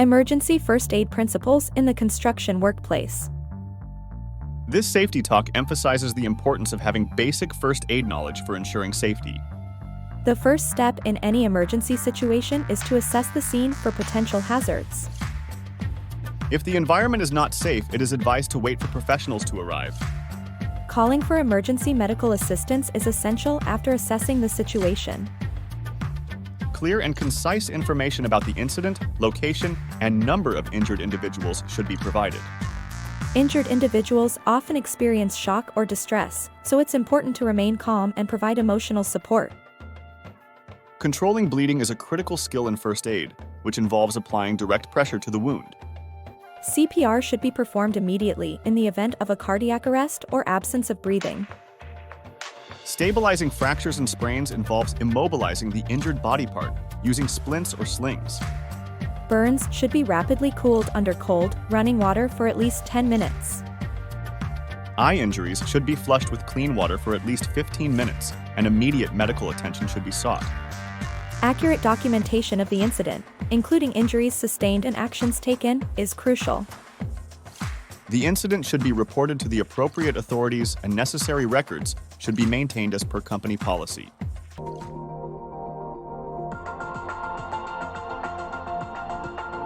Emergency first aid principles in the construction workplace. This safety talk emphasizes the importance of having basic first aid knowledge for ensuring safety. The first step in any emergency situation is to assess the scene for potential hazards. If the environment is not safe, it is advised to wait for professionals to arrive. Calling for emergency medical assistance is essential after assessing the situation. Clear and concise information about the incident, location, and number of injured individuals should be provided. Injured individuals often experience shock or distress, so it's important to remain calm and provide emotional support. Controlling bleeding is a critical skill in first aid, which involves applying direct pressure to the wound. CPR should be performed immediately in the event of a cardiac arrest or absence of breathing. Stabilizing fractures and sprains involves immobilizing the injured body part using splints or slings. Burns should be rapidly cooled under cold, running water for at least 10 minutes. Eye injuries should be flushed with clean water for at least 15 minutes, and immediate medical attention should be sought. Accurate documentation of the incident, including injuries sustained and actions taken, is crucial. The incident should be reported to the appropriate authorities and necessary records should be maintained as per company policy.